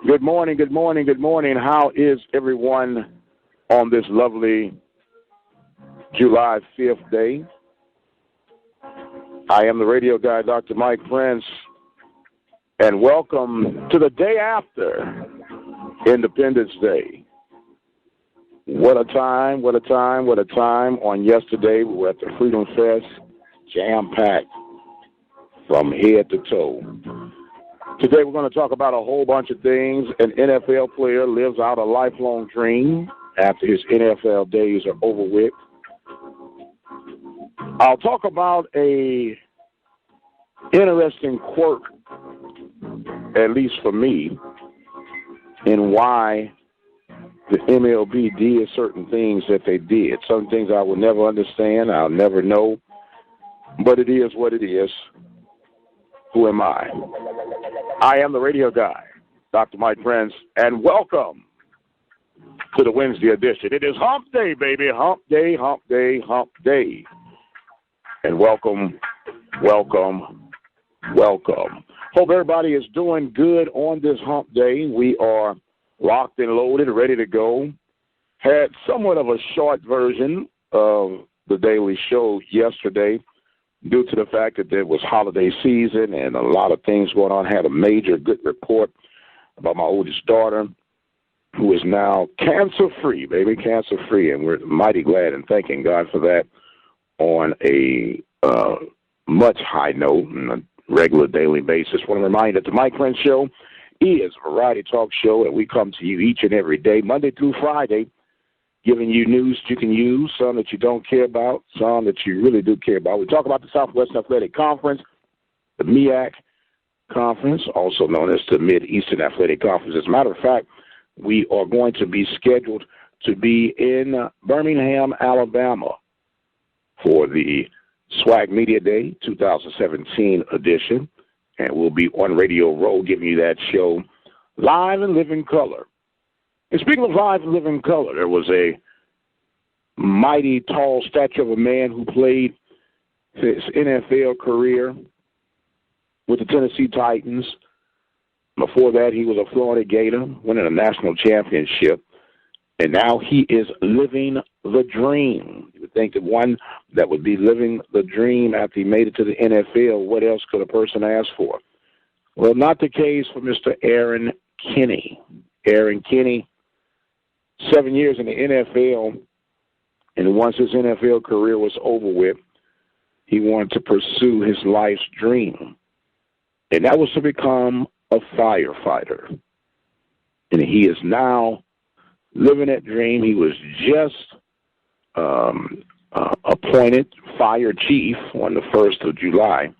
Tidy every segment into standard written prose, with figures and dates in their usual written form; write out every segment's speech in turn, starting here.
Good morning, good morning, good morning. How is everyone on this lovely July 5th day? I am the radio guy, Dr. Mike Prince, and welcome to the day after Independence Day. What a time, what a time, what a time. On yesterday, we were at the Freedom Fest, jam-packed from head to toe. Today we're going to talk about a whole bunch of things. An NFL player lives out a lifelong dream after his NFL days are over with. I'll talk about a interesting quirk, at least for me, in why the MLB did certain things that they did. Some things I will never understand, I'll never know, but it is what it is. Who am I? I am the radio guy, Dr. Mike Prince, and welcome to the Wednesday edition. It is Hump Day, baby. Hump Day, Hump Day, Hump Day. And welcome, welcome, welcome. Hope everybody is doing good on this Hump Day. We are locked and loaded, ready to go. Had somewhat of a short version of the daily show yesterday, due to the fact that there was holiday season and a lot of things going on. Had a major good report about my oldest daughter, who is now cancer-free, baby, cancer-free, and we're mighty glad and thanking God for that on a much high note on a regular daily basis. I want to remind you that the Mike Prince Show is a variety talk show, and we come to you each and every day, Monday through Friday, giving you news you can use, some that you don't care about, some that you really do care about. We talk about the Southwest Athletic Conference, the MEAC Conference, also known as the Mid-Eastern Athletic Conference. As a matter of fact, we are going to be scheduled to be in Birmingham, Alabama for the SWAC Media Day 2017 edition, and we'll be on Radio Row giving you that show live and live in color. And speaking of live and living color, there was a mighty tall statue of a man who played his NFL career with the Tennessee Titans. Before that, he was a Florida Gator, winning a national championship. And now he is living the dream. You would think that one that would be living the dream after he made it to the NFL, what else could a person ask for? Well, not the case for Mr. Aaron Kinney. Aaron Kinney, 7 years in the NFL, and once his NFL career was over with, he wanted to pursue his life's dream, and that was to become a firefighter. And he is now living that dream. He was just appointed fire chief on the 1st of July,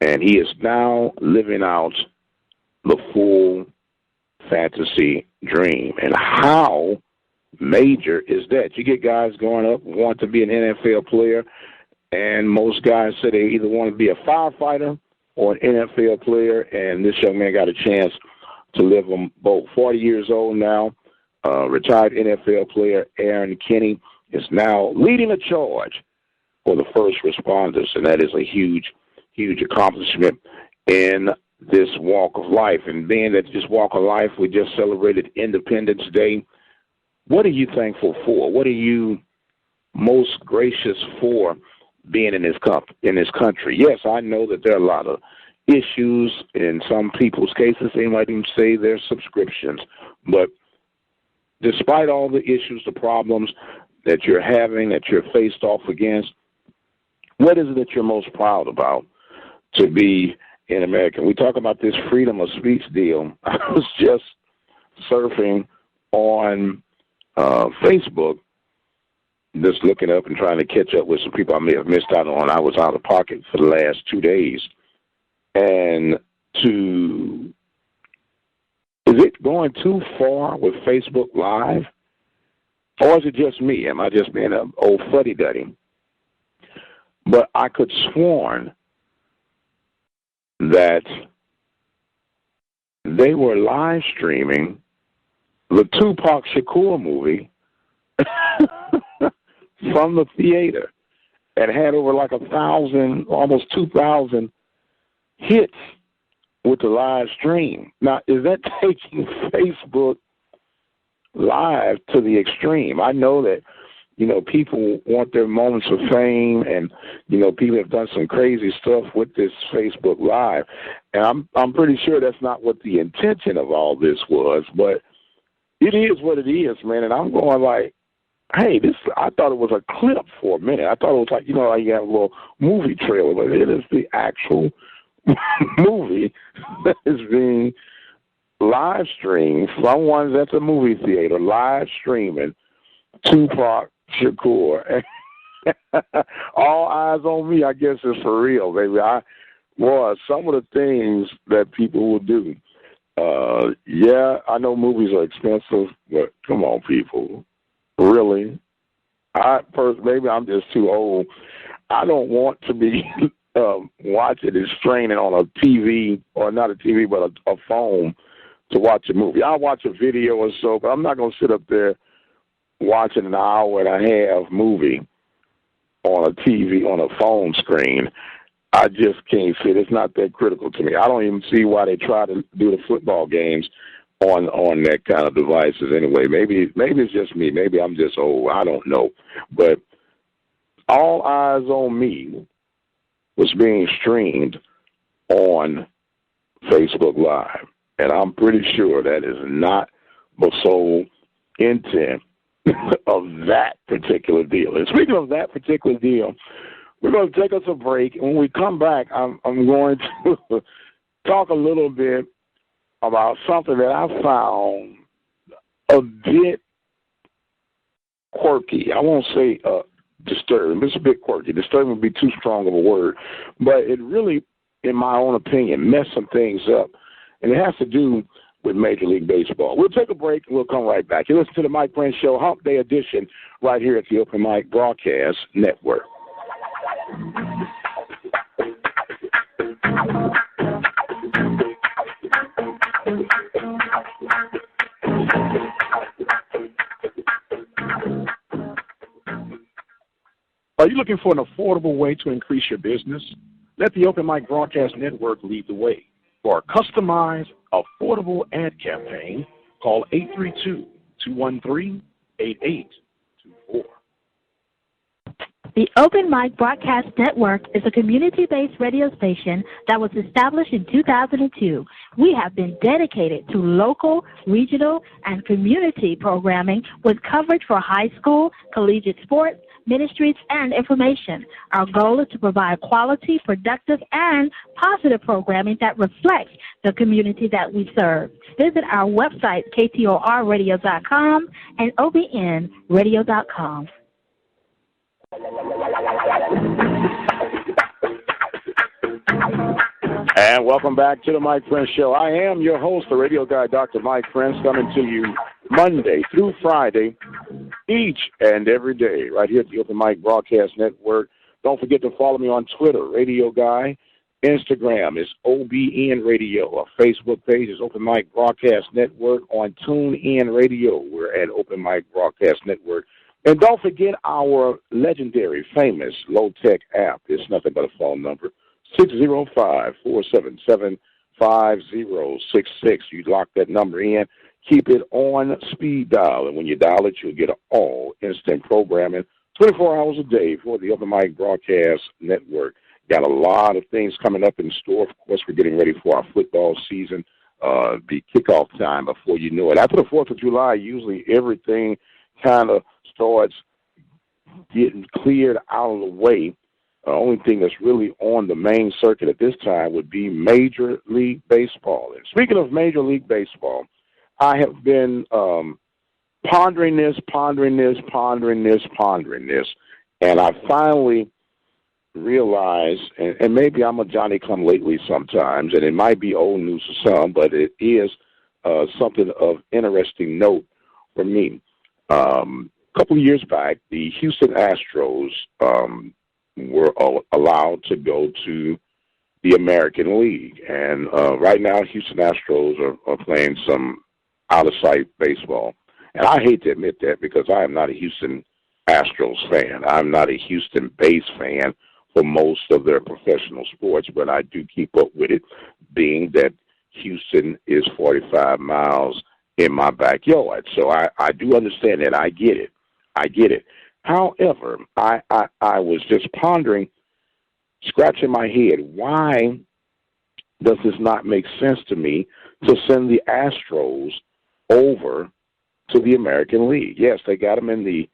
and he is now living out the full fantasy dream. And how major is that? You get guys going up, want to be an NFL player, and most guys say they either want to be a firefighter or an NFL player, and this young man got a chance to live them both. 40 years old now, retired NFL player Aaron Kinney is now leading a charge for the first responders, and that is a huge, huge accomplishment in this walk of life. And being that this walk of life, we just celebrated Independence Day. What are you thankful for? What are you most gracious for being in this country? Yes, I know that there are a lot of issues in some people's cases. They might even say they're subscriptions. But despite all the issues, the problems that you're having, that you're faced off against, what is it that you're most proud about to be in America? We talk about this freedom of speech deal. I was just surfing on Facebook, just looking up and trying to catch up with some people I may have missed out on. I was out of pocket for the last 2 days. And is it going too far with Facebook Live? Or is it just me? Am I just being an old fuddy-duddy? But I could sworn that they were live streaming the Tupac Shakur movie from the theater and had over like 1,000, almost 2,000 hits with the live stream. Now, is that taking Facebook Live to the extreme? I know that, people want their moments of fame, and, people have done some crazy stuff with this Facebook Live. And I'm pretty sure that's not what the intention of all this was, but it is what it is, man. And I'm going like, hey, I thought it was a clip for a minute. I thought it was like, like you have a little movie trailer, but it is the actual movie that is being live streamed from one that's a movie theater, live streaming Tupac Shakur. All eyes on me, I guess, is for real, baby. Some of the things that people will do. Yeah, I know movies are expensive, but come on, people. Really? Maybe I'm just too old. I don't want to be watching and straining on a TV, or not a TV, but a phone to watch a movie. I'll watch a video or so, but I'm not going to sit up there watching an hour and a half movie on a TV, on a phone screen. I just can't fit. It's not that critical to me. I don't even see why they try to do the football games on that kind of devices anyway. Maybe it's just me. Maybe I'm just old. I don't know. But All Eyes on Me was being streamed on Facebook Live. And I'm pretty sure that is not the sole intent of that particular deal. And speaking of that particular deal, we're going to take us a break. When we come back, I'm going to talk a little bit about something that I found a bit quirky. I won't say disturbing. It's a bit quirky. Disturbing would be too strong of a word. But it really, in my own opinion, messed some things up. And it has to do with Major League Baseball. We'll take a break and we'll come right back. You listen to the Mike Prince Show, Hump Day edition, right here at the Open Mic Broadcast Network. Are you looking for an affordable way to increase your business? Let the Open Mic Broadcast Network lead the way. For a customized, affordable ad campaign, call 832-213-8824. The Open Mic Broadcast Network is a community-based radio station that was established in 2002. We have been dedicated to local, regional, and community programming with coverage for high school, collegiate sports, ministries, and information. Our goal is to provide quality, productive, and positive programming that reflects the community that we serve. Visit our website, ktorradio.com and obnradio.com. And welcome back to the Mike Prince Show. I am your host, the radio guy, Dr. Mike Prince, coming to you Monday through Friday, each and every day, right here at the Open Mic Broadcast Network. Don't forget to follow me on Twitter, Radio Guy. Instagram is OBN Radio. Our Facebook page is Open Mic Broadcast Network. On TuneIn Radio, we're at Open Mic Broadcast Network. And don't forget our legendary, famous, low-tech app. It's nothing but a phone number, 605-477-5066. You lock that number in. Keep it on speed dial. And when you dial it, you'll get all instant programming 24 hours a day for the Open Mic Broadcast Network. Got a lot of things coming up in store. Of course, we're getting ready for our football season, the kickoff time before you know it. After the 4th of July, usually everything kind of starts getting cleared out of the way. The only thing that's really on the main circuit at this time would be Major League Baseball. And speaking of Major League Baseball, I have been pondering this, and I finally realized, and maybe I'm a Johnny-come-lately sometimes, and it might be old news to some, but it is something of interesting note for me. A couple of years back, the Houston Astros were allowed to go to the American League. And right now, Houston Astros are playing some out-of-sight baseball. And I hate to admit that because I am not a Houston Astros fan. I'm not a Houston-based fan for most of their professional sports, but I do keep up with it, being that Houston is 45 miles in my backyard. So I do understand that. I get it. I get it. However, I was just pondering, scratching my head, why does this not make sense to me to send the Astros over to the American League? Yes, they got them in the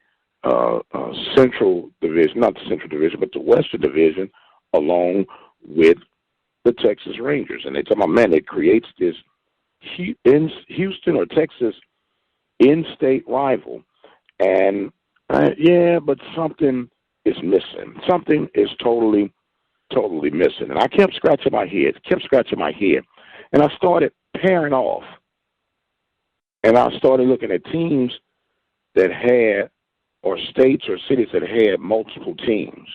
Central Division, not the Central Division, but the Western Division, along with the Texas Rangers. And they tell my man, it creates this Houston or Texas in-state rival. And yeah, but something is missing. Something is totally missing. And I kept scratching my head. And I started pairing off. And I started looking at teams that had, or states or cities that had multiple teams.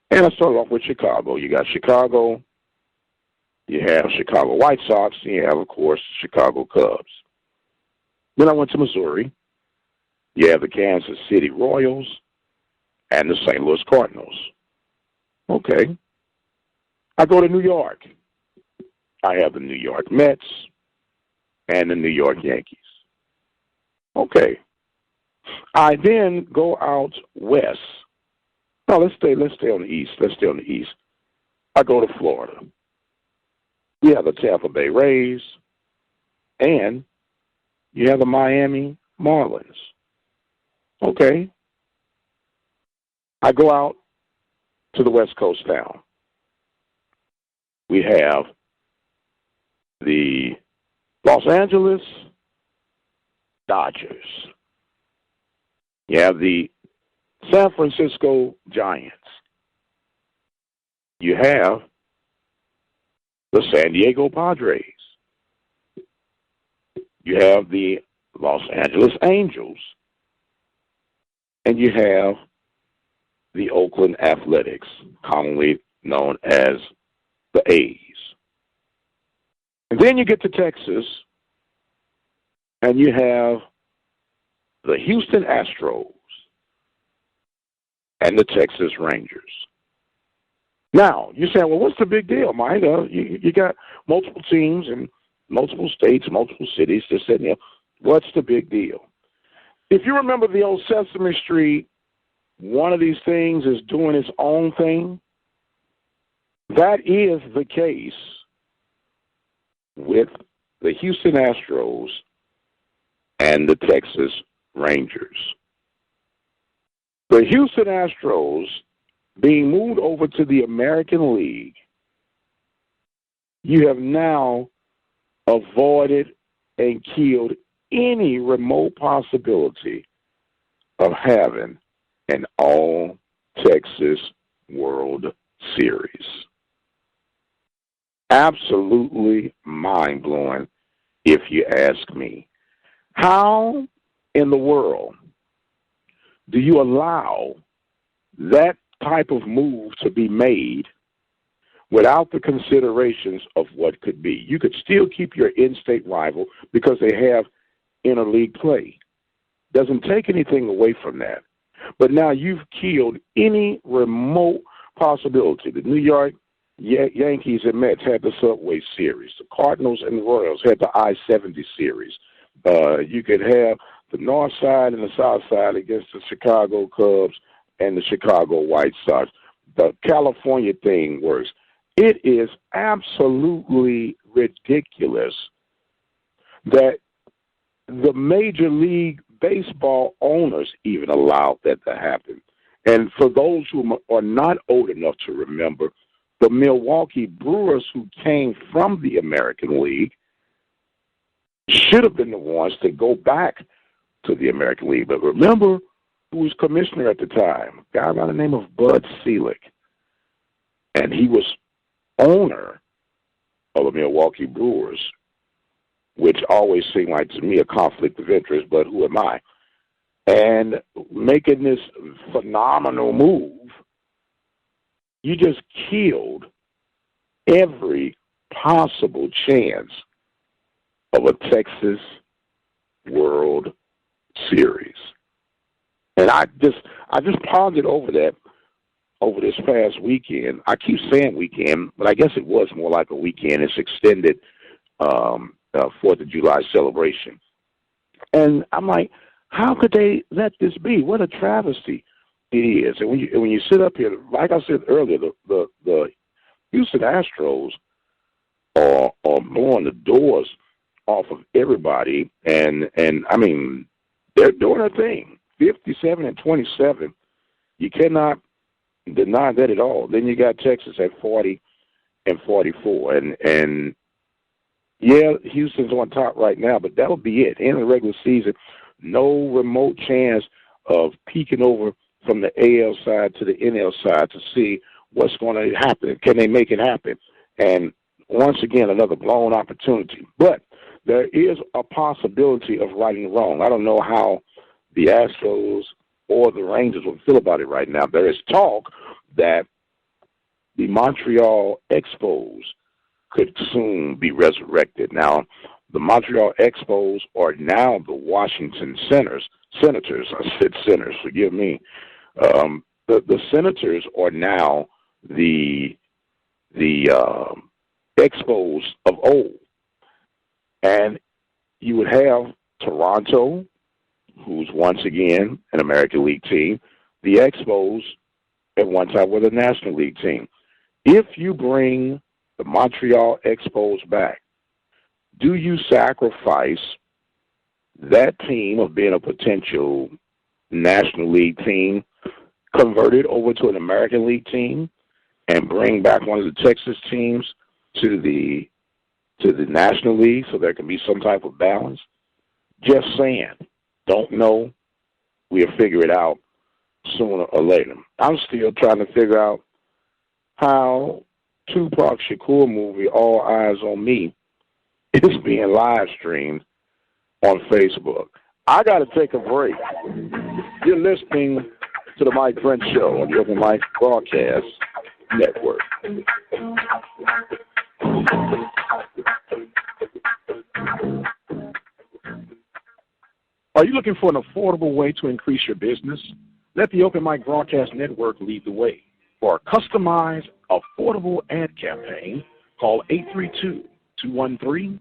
And I started off with Chicago. You got Chicago. You have Chicago White Sox. And you have, of course, Chicago Cubs. Then I went to Missouri. You have the Kansas City Royals and the St. Louis Cardinals. Okay. I go to New York. I have the New York Mets and the New York Yankees. Okay. I then go out west. No, let's stay on the east. I go to Florida. You have the Tampa Bay Rays, and you have the Miami Marlins. Okay. I go out to the West Coast now. We have the Los Angeles Dodgers. You have the San Francisco Giants. You have the San Diego Padres. You have the Los Angeles Angels. And you have the Oakland Athletics, commonly known as the A's. And then you get to Texas, and you have the Houston Astros and the Texas Rangers. Now, you say, well, what's the big deal, Mike? You got multiple teams in multiple states, multiple cities. Just said, what's the big deal? If you remember the old Sesame Street, one of these things is doing its own thing. That is the case with the Houston Astros and the Texas Rangers. The Houston Astros being moved over to the American League, you have now avoided and killed any remote possibility of having an all-Texas World Series. Absolutely mind-blowing, if you ask me. How in the world do you allow that type of move to be made without the considerations of what could be? You could still keep your in-state rival because they have interleague play. Doesn't take anything away from that. But now you've killed any remote possibility. The New York Yankees and Mets had the Subway Series. The Cardinals and the Royals had the I-70 Series. You could have the North Side and the South Side against the Chicago Cubs and the Chicago White Sox. The California thing works. It is absolutely ridiculous that the Major League Baseball owners even allowed that to happen. And for those who are not old enough to remember, the Milwaukee Brewers, who came from the American League, should have been the ones to go back to the American League. But remember who was commissioner at the time? A guy by the name of Bud Selig. And he was owner of the Milwaukee Brewers, which always seemed like to me a conflict of interest, but who am I? And making this phenomenal move, you just killed every possible chance of a Texas World Series. And I just pondered over that over this past weekend. I keep saying weekend, but I guess it was more like a weekend. It's extended 4th of July celebration. And I'm like, how could they let this be? What a travesty it is. And when you sit up here, like I said earlier, the Houston Astros are blowing the doors off of everybody, and I mean, they're doing their thing. 57-27. You cannot deny that at all. Then you got Texas at 40-44, and yeah, Houston's on top right now, but that'll be it. In the regular season, no remote chance of peeking over from the AL side to the NL side to see what's going to happen. Can they make it happen? And once again, another blown opportunity. But there is a possibility of righting wrong. I don't know how the Astros or the Rangers will feel about it right now. There is talk that the Montreal Expos could soon be resurrected. Now, the Montreal Expos are now the Washington Senators. I said Senators, forgive me. The Senators are now the Expos of old. And you would have Toronto, who's once again an American League team. The Expos at one time were the National League team. If you bring the Montreal Expos back, do you sacrifice that team of being a potential National League team, convert it over to an American League team, and bring back one of the Texas teams to the National League so there can be some type of balance? Just saying. Don't know. We'll figure it out sooner or later. I'm still trying to figure out how Tupac Shakur movie, All Eyes on Me, is being live streamed on Facebook. I got to take a break. You're listening to the Mike Prince Show on the Open Mic Broadcast Network. Are you looking for an affordable way to increase your business? Let the Open Mic Broadcast Network lead the way. For a customized, affordable ad campaign, call 832-213-8824.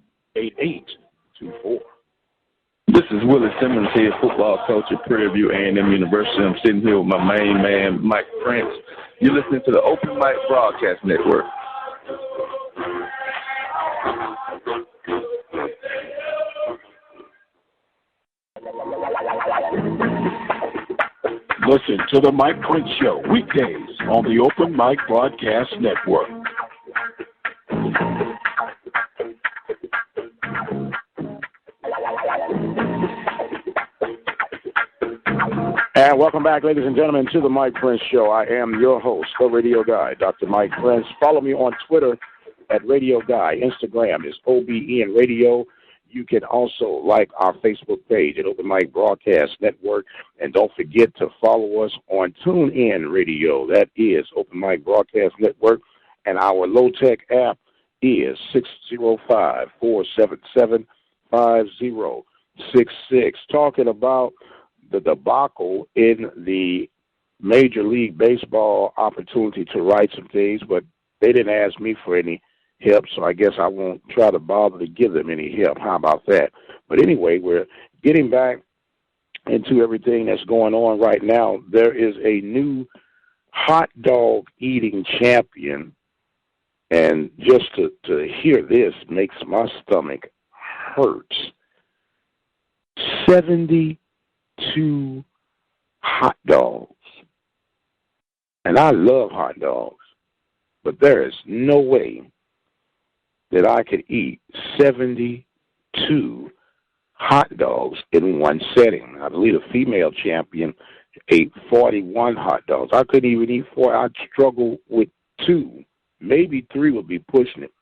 This is Willie Simmons here, football coach at Prairie View A&M University. I'm sitting here with my main man, Mike Prince. You're listening to the Open Mic Broadcast Network. Listen to the Mike Prince Show weekdays on the Open Mic Broadcast Network. And welcome back, ladies and gentlemen, to the Mike Prince Show. I am your host, the radio guy, Dr. Mike Prince. Follow me on Twitter at Radio Guy. Instagram is OBN Radio. You can also like our Facebook page at Open Mic Broadcast Network. And don't forget to follow us on TuneIn Radio. That is Open Mic Broadcast Network. And our low-tech app is 605-477-5066. Talking about the debacle in the Major League Baseball opportunity to write some things, but they didn't ask me for any help, so I guess I won't try to bother to give them any help. How about that? But anyway, we're getting back into everything that's going on right now. There is a new hot dog eating champion, and just to hear this makes my stomach hurt. 72 hot dogs. And I love hot dogs, but there is no way that I could eat 72 hot dogs in one setting. I believe the female champion ate 41 hot dogs. I couldn't even eat 4. I'd struggle with 2. Maybe 3 would be pushing it.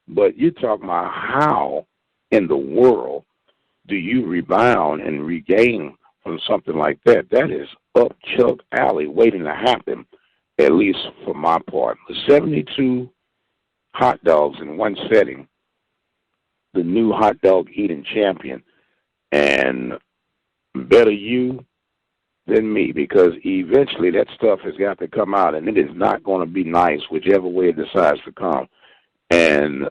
But you're talking about how in the world do you rebound and regain from something like that? That is up Chuck Alley waiting to happen, at least for my part. The 72 hot dogs in one setting, the new hot dog eating champion, and better you than me, because eventually that stuff has got to come out, and it is not going to be nice whichever way it decides to come. And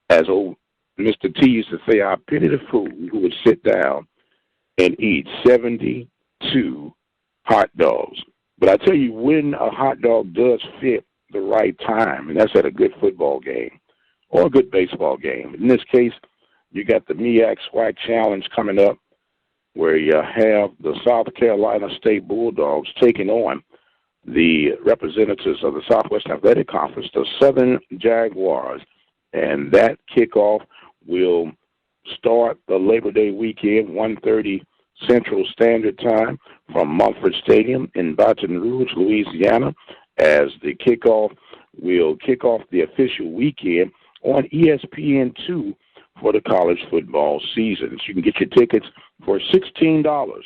as old Mr. T used to say, I pity the fool who would sit down and eat 72 hot dogs. But I tell you, when a hot dog does fit the right time, and that's at a good football game or a good baseball game. In this case, you got the MEAC SWAC Challenge coming up, where you have the South Carolina State Bulldogs taking on the representatives of the Southwestern Athletic Conference, the Southern Jaguars. And that kickoff will start the Labor Day weekend, 1:30 Central Standard Time, from Mumford Stadium in Baton Rouge, Louisiana, as the kickoff will kick off the official weekend on ESPN2 for the college football season. So you can get your tickets for $16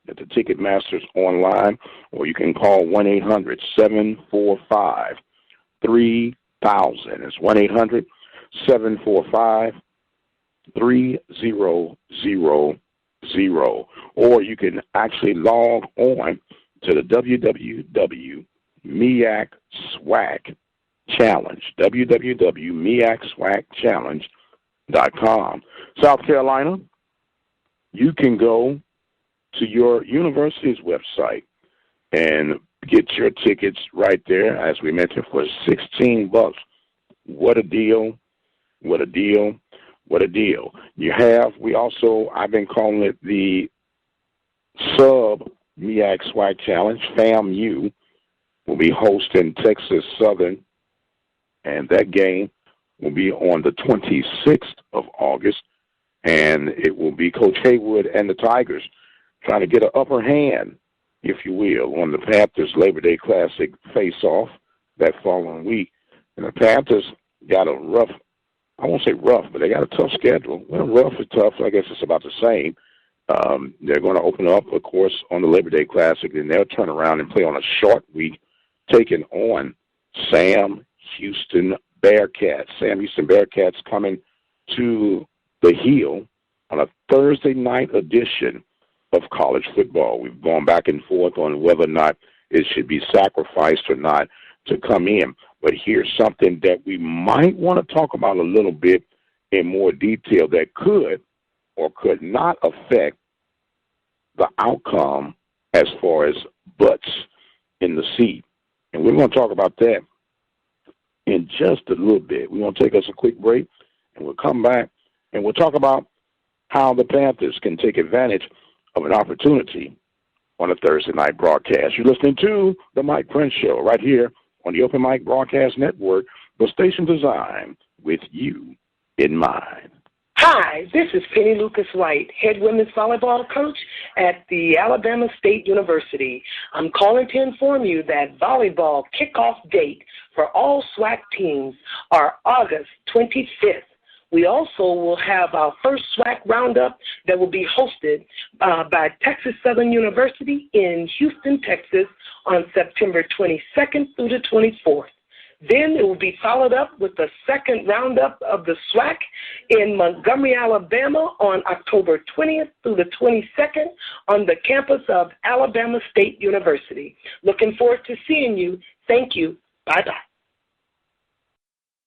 at the Ticketmasters online, or you can call 1-800-745-3000. It's 1-800-745-3000. Or you can actually log on to the www.MEAC SWAC Challenge, www.MEACSWACChallenge.com. South Carolina, you can go to your university's website and get your tickets right there, as we mentioned, for $16. What a deal. What a deal. What a deal. I've been calling it the Sub-MEAC SWAC Challenge. FAMU will be hosting Texas Southern, and that game will be on the 26th of August, and it will be Coach Haywood and the Tigers trying to get an upper hand, if you will, on the Panthers Labor Day Classic face-off that following week. And the Panthers got a rough, I won't say rough, but they got a tough schedule. Well, rough is tough, so I guess it's about the same. They're going to open up, of course, on the Labor Day Classic, and they'll turn around and play on a short week, taking on Sam Houston Bearcats. Sam Houston Bearcats coming to the Hill on a Thursday night edition of college football. We've gone back and forth on whether or not it should be sacrificed or not to come in. But here's something that we might want to talk about a little bit in more detail that could or could not affect the outcome as far as butts in the seat. And we're going to talk about that in just a little bit. We're going to take us a quick break, and we'll come back, and we'll talk about how the Panthers can take advantage of an opportunity on a Thursday night broadcast. You're listening to The Mike Prince Show right here on the Open Mic Broadcast Network, the station designed with you in mind. Hi, this is Penny Lucas White, head women's volleyball coach at the Alabama State University. I'm calling to inform you that volleyball kickoff date for all SWAC teams are August 25th. We also will have our first SWAC roundup that will be hosted by Texas Southern University in Houston, Texas on September 22nd through the 24th. Then it will be followed up with the second roundup of the SWAC in Montgomery, Alabama on October 20th through the 22nd on the campus of Alabama State University. Looking forward to seeing you. Thank you. Bye-bye.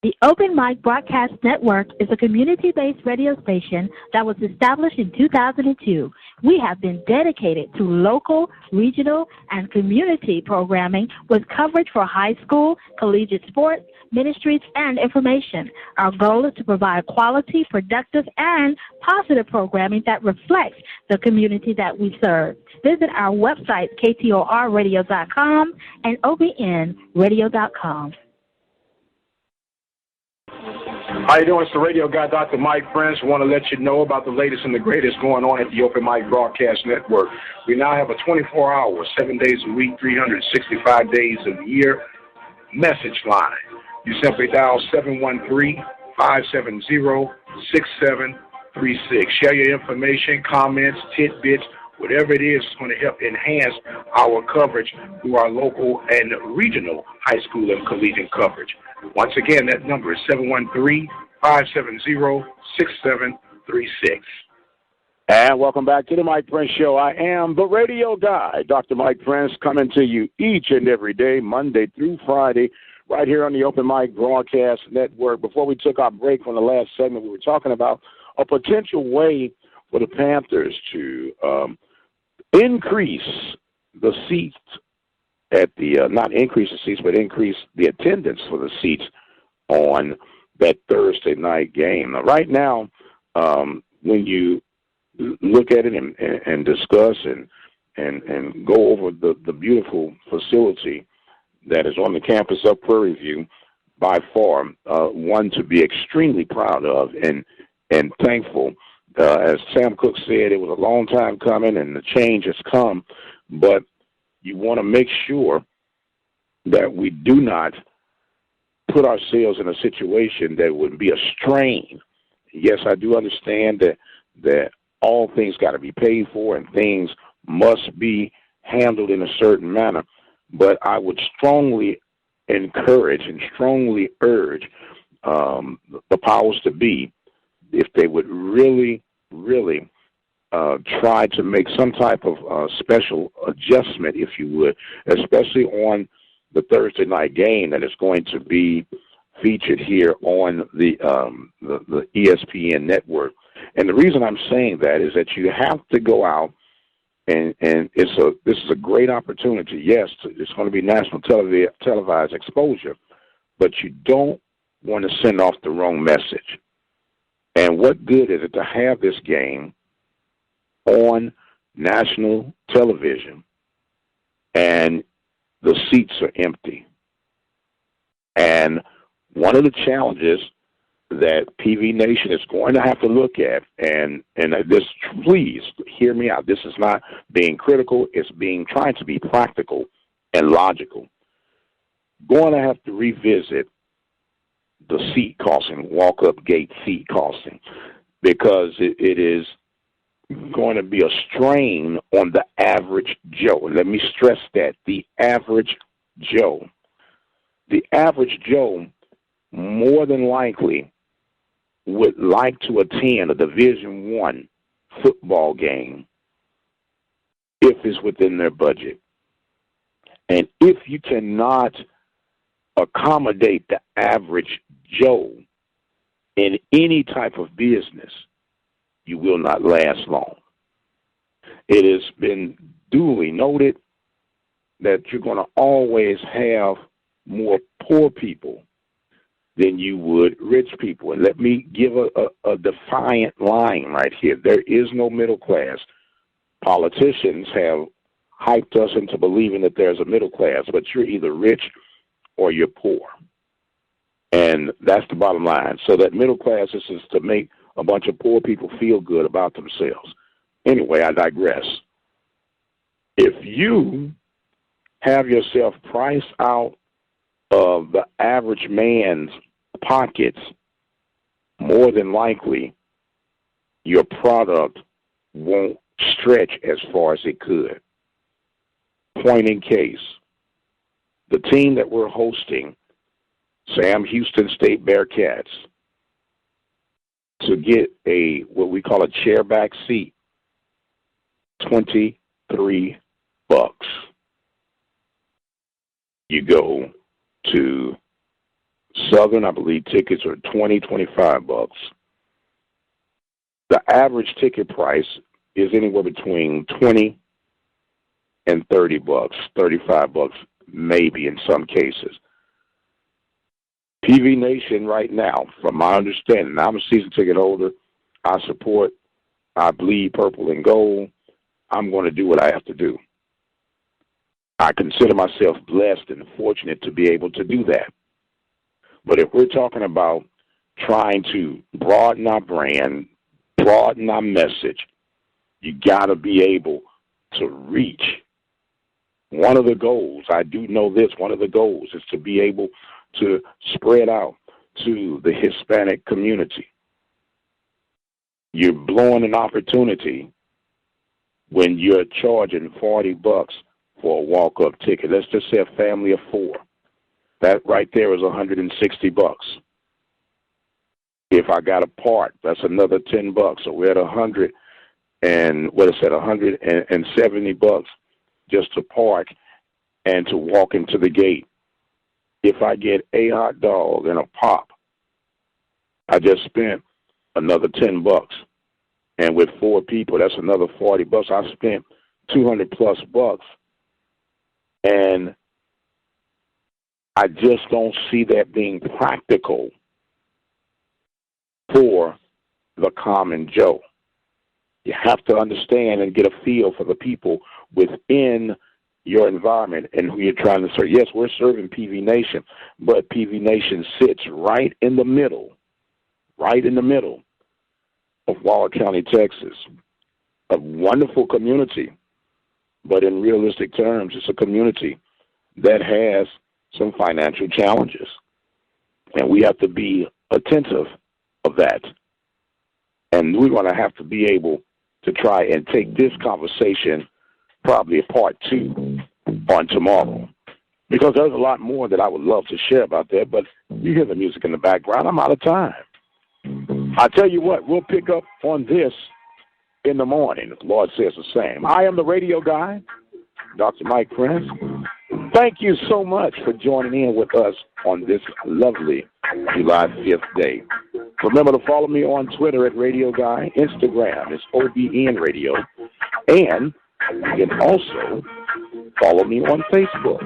The Open Mic Broadcast Network is a community-based radio station that was established in 2002. We have been dedicated to local, regional, and community programming with coverage for high school, collegiate sports, ministries, and information. Our goal is to provide quality, productive, and positive programming that reflects the community that we serve. Visit our website, KTORradio.com and OBNradio.com. How you doing? It's the radio guy, Dr. Mike Prince. I want to let you know about the latest and the greatest going on at the Open Mic Broadcast Network. We now have a 24-hour, 7 days a week, 365 days a year message line. You simply dial 713-570-6736. Share your information, comments, tidbits, whatever it is going to help enhance our coverage through our local and regional high school and collegiate coverage. Once again, that number is 713-570-6736. And welcome back to the Mike Prince Show. I am the radio guy, Dr. Mike Prince, coming to you each and every day, Monday through Friday, right here on the Open Mic Broadcast Network. Before we took our break from the last segment, we were talking about a potential way for the Panthers to increase the seats at the, not increase the seats, but increase the attendance for the seats on that Thursday night game. Now, right now, when you look at it and discuss and go over the beautiful facility that is on the campus of Prairie View, by far one to be extremely proud of and thankful. As Sam Cooke said, it was a long time coming and the change has come, but you want to make sure that we do not put ourselves in a situation that would be a strain. Yes, I do understand that all things got to be paid for and things must be handled in a certain manner. But I would strongly encourage and strongly urge the powers to be, if they would really try to make some type of special adjustment, if you would, especially on the Thursday night game that is going to be featured here on the ESPN network. And the reason I'm saying that is that you have to go out, and this is a great opportunity. Yes, it's going to be national televised exposure, but you don't want to send off the wrong message. And what good is it to have this game on national television and the seats are empty? And one of the challenges that PV Nation is going to have to look at, and this, please hear me out. This is not being critical. It's trying to be practical and logical. Going to have to revisit the seat costing, walk-up gate seat costing, because it is going to be a strain on the average Joe. And let me stress that, the average Joe. The average Joe more than likely would like to attend a Division I football game if it's within their budget. And if you cannot accommodate the average Joe in any type of business, you will not last long. It has been duly noted that you're going to always have more poor people than you would rich people. And let me give a defiant line right here. There is no middle class. Politicians have hyped us into believing that there's a middle class, but you're either rich or you're poor. And that's the bottom line. So that middle class is to make a bunch of poor people feel good about themselves. Anyway, I digress. If you have yourself priced out of the average man's pockets, more than likely your product won't stretch as far as it could. Point in case, the team that we're hosting, Sam Houston State Bearcats, to get what we call a chairback seat, $23. You go to Southern, I believe tickets are $25. The average ticket price is anywhere between $20 and $30, $35 maybe in some cases. PV Nation right now, from my understanding, I'm a season ticket holder. I bleed purple and gold. I'm going to do what I have to do. I consider myself blessed and fortunate to be able to do that. But if we're talking about trying to broaden our brand, broaden our message, you got to be able to reach. One of the goals, I do know this, one of the goals is to be able to spread out to the Hispanic community. You're blowing an opportunity when you're charging $40 for a walk-up ticket. Let's just say a family of 4. That right there is $160. If I got a part, that's another $10. So we're at $180. $170 just to park and to walk into the gate. If I get a hot dog and a pop, I just spent another $10. And with 4 people, that's another $40. I spent $200+. And I just don't see that being practical for the common Joe. You have to understand and get a feel for the people within your environment and who you're trying to serve. Yes, we're serving PV Nation, but PV Nation sits right in the middle of Waller County, Texas. A wonderful community, but in realistic terms, it's a community that has some financial challenges. And we have to be attentive of that. And we're going to have to be able to try and take this conversation probably a part 2 on tomorrow. Because there's a lot more that I would love to share about that, but you hear the music in the background. I'm out of time. I tell you what, we'll pick up on this in the morning, if the Lord says the same. I am the radio guy, Dr. Mike Prince. Thank you so much for joining in with us on this lovely July 5th day. Remember to follow me on Twitter at Radio Guy. Instagram is OBN Radio. And you can also follow me on Facebook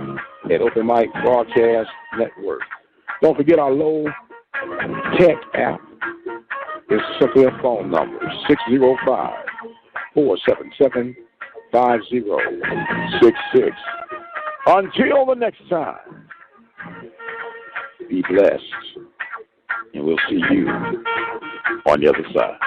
at Open Mic Broadcast Network. Don't forget our low tech app. It's simply a phone number, 605-477-5066. Until the next time, be blessed, and we'll see you on the other side.